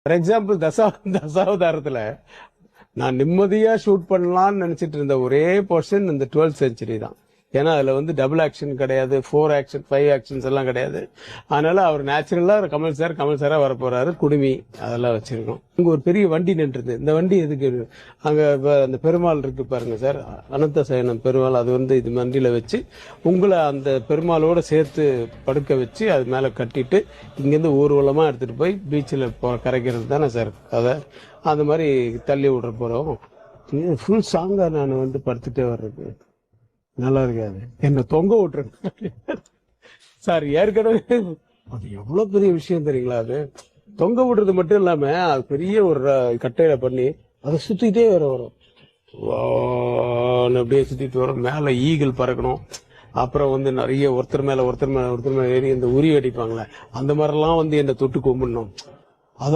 For example தசாவதாரத்துல நான் நிம்மதியா shoot பண்ணலாம்னு நினைச்சிட்டு இருந்த ஒரே போர்ஷன் இந்த 12th செஞ்சுரி தான். ஏன்னா அதுல வந்து டபுள் ஆக்ஷன் கிடையாது, 4 ஆக்ஷன் 5 ஆக்ஷன்ஸ் எல்லாம் கிடையாது. அதனால அவர் நேச்சுரலா கமல் சாரா வரப்போறாரு. குடுமி அதெல்லாம் வச்சிருக்கோம். இங்க ஒரு பெரிய வண்டி நின்றுது. இந்த வண்டி எதுக்கு? அங்க அந்த பெருமாள் இருக்கு பாருங்க சார், அனந்த சயனம் பெருமாள். அது வந்து இது வண்டியில வச்சு உங்களை அந்த பெருமாளோட சேர்த்து படுக்க வச்சு அது மேல கட்டிட்டு இங்கிருந்து ஊர்வலமா எடுத்துட்டு போய் பீச்சில் கரைக்கிறது தானே சார் கதை. அந்த மாதிரி தள்ளி விடுற போறோம். ஃபுல் சாங்கா நான் வந்து படுத்துட்டே வர்றது நல்லா இருக்காது. என்ன தொங்க விட்டுருங்க சார். ஏற்கனவே அது எவ்வளவு பெரிய விஷயம் தெரியுங்களா? அது தொங்க விடுறது மட்டும் இல்லாம அது பெரிய ஒரு கட்டையில பண்ணி அதை சுத்திட்டே வரும். அப்படியே சுத்திட்டு வரும். மேல ஈகிள் பறக்கணும். அப்புறம் வந்து நிறைய ஒருத்தர் மேல ஏறி இந்த உரி அடிப்பாங்களே, அந்த மாதிரிலாம் வந்து என்ன தொட்டு கும்பிடணும்.